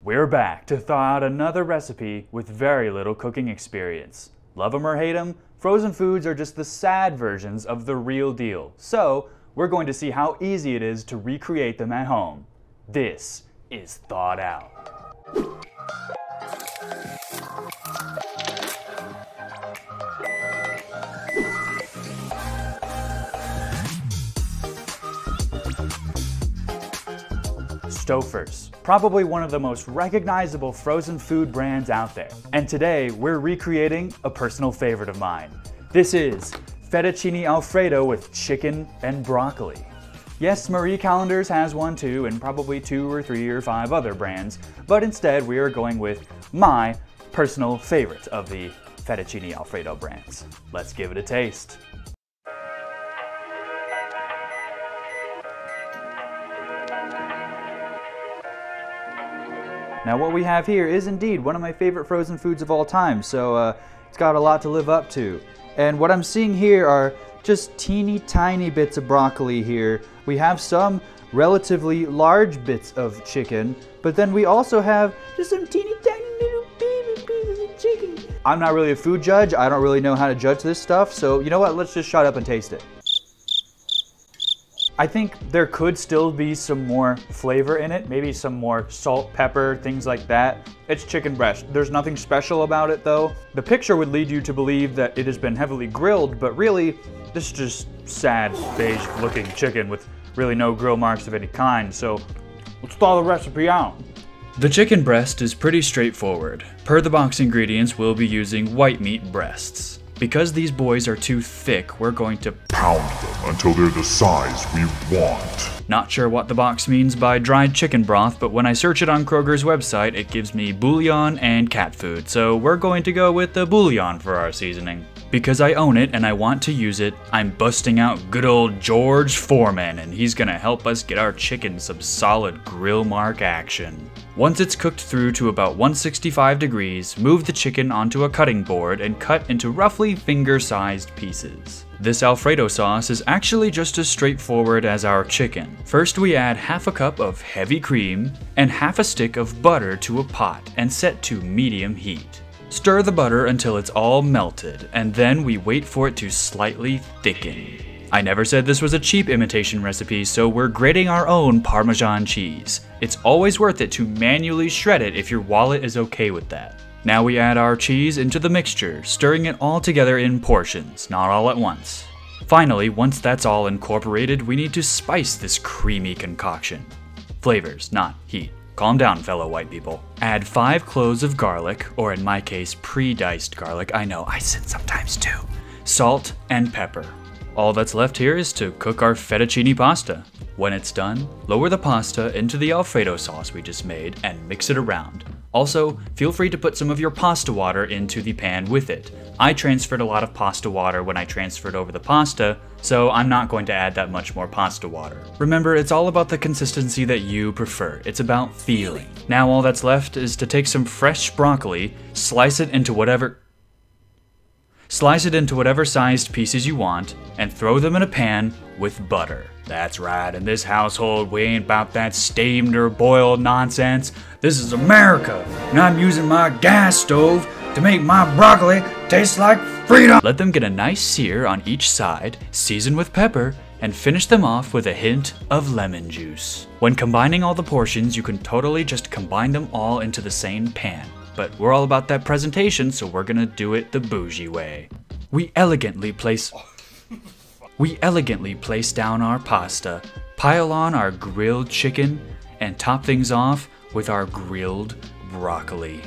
We're back to thaw out another recipe with very little cooking experience. Love 'em or hate 'em, frozen foods are just the sad versions of the real deal. So, we're going to see how easy it is to recreate them at home. This is Thawed Out. Stouffer's, probably one of the most recognizable frozen food brands out there. And today, we're recreating a personal favorite of mine. This is Fettuccine Alfredo with chicken and broccoli. Yes, Marie Callender's has one too, and probably 2 or 3 or 5 other brands, but instead we are going with my personal favorite of the Fettuccine Alfredo brands. Let's give it a taste. Now what we have here is indeed one of my favorite frozen foods of all time, so it's got a lot to live up to. And what I'm seeing here are just teeny tiny bits of broccoli here. We have some relatively large bits of chicken, but then we also have just some teeny tiny little baby pieces of chicken. I'm not really a food judge, I don't really know how to judge this stuff, so you know what, let's just shut up and taste it. I think there could still be some more flavor in it, maybe some more salt, pepper, things like that. It's chicken breast. There's nothing special about it though. The picture would lead you to believe that it has been heavily grilled, but really, this is just sad, beige looking chicken with really no grill marks of any kind, so let's thaw the recipe out. The chicken breast is pretty straightforward. Per the box ingredients, we'll be using white meat breasts. Because these boys are too thick, we're going to pound them until they're the size we want. Not sure what the box means by dried chicken broth, but when I search it on Kroger's website, it gives me bouillon and cat food, so we're going to go with the bouillon for our seasoning. Because I own it and I want to use it, I'm busting out good old George Foreman, and he's gonna help us get our chicken some solid grill mark action. Once it's cooked through to about 165 degrees, move the chicken onto a cutting board and cut into roughly finger-sized pieces. This Alfredo sauce is actually just as straightforward as our chicken. First we add half a cup of heavy cream and half a stick of butter to a pot and set to medium heat. Stir the butter until it's all melted, and then we wait for it to slightly thicken. I never said this was a cheap imitation recipe, so we're grating our own Parmesan cheese. It's always worth it to manually shred it if your wallet is okay with that. Now we add our cheese into the mixture, stirring it all together in portions, not all at once. Finally, once that's all incorporated, we need to spice this creamy concoction. Flavors, not heat. Calm down, fellow white people. Add 5 cloves of garlic, or in my case, pre-diced garlic. I know, I sin sometimes too. Salt and pepper. All that's left here is to cook our fettuccine pasta. When it's done, lower the pasta into the Alfredo sauce we just made and mix it around. Also, feel free to put some of your pasta water into the pan with it. I transferred a lot of pasta water when I transferred over the pasta, so I'm not going to add that much more pasta water. Remember, it's all about the consistency that you prefer. It's about feeling. Now all that's left is to take some fresh broccoli, slice it into whatever sized pieces you want, and throw them in a pan with butter. That's right, in this household, we ain't about that steamed or boiled nonsense. This is America, and I'm using my gas stove to make my broccoli taste like freedom. Let them get a nice sear on each side, season with pepper, and finish them off with a hint of lemon juice. When combining all the portions, you can totally just combine them all into the same pan. But we're all about that presentation, so we're gonna do it the bougie way. We elegantly place down our pasta, pile on our grilled chicken, and top things off with our grilled broccoli.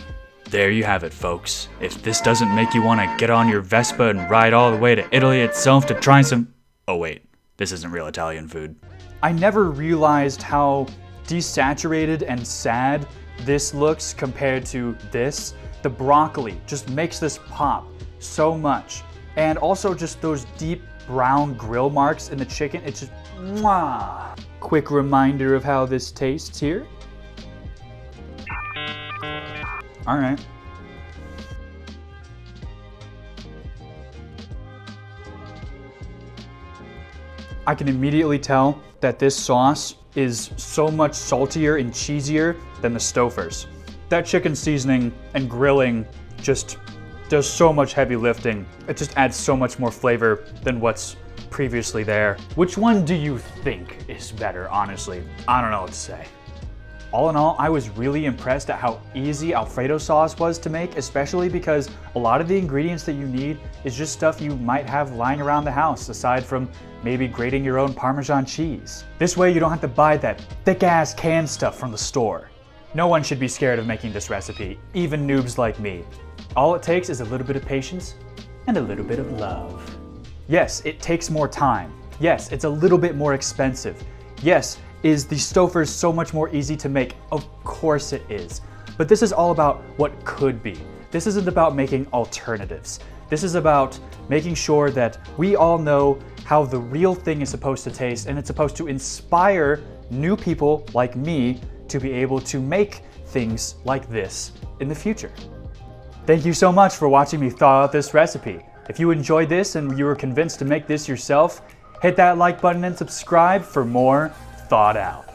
There you have it, folks. If this doesn't make you want to get on your Vespa and ride all the way to Italy itself to try some... Oh wait, this isn't real Italian food. I never realized how desaturated and sad this looks compared to this. The broccoli just makes this pop so much. And also just those deep brown grill marks in the chicken, it's just mwah. Quick reminder of how this tastes here. All right. I can immediately tell that this sauce is so much saltier and cheesier than the Stouffer's. That chicken seasoning and grilling just does so much heavy lifting. It just adds so much more flavor than what's previously there. Which one do you think is better, honestly? I don't know what to say. All in all, I was really impressed at how easy Alfredo sauce was to make, especially because a lot of the ingredients that you need is just stuff you might have lying around the house, aside from maybe grating your own Parmesan cheese. This way you don't have to buy that thick-ass canned stuff from the store. No one should be scared of making this recipe, even noobs like me. All it takes is a little bit of patience and a little bit of love. Yes, it takes more time. Yes, it's a little bit more expensive. Yes, is the Stouffer so much more easy to make? Of course it is. But this is all about what could be. This isn't about making alternatives. This is about making sure that we all know how the real thing is supposed to taste, and it's supposed to inspire new people like me to be able to make things like this in the future. Thank you so much for watching me thaw out this recipe. If you enjoyed this and you were convinced to make this yourself, hit that like button and subscribe for more Thawed Out.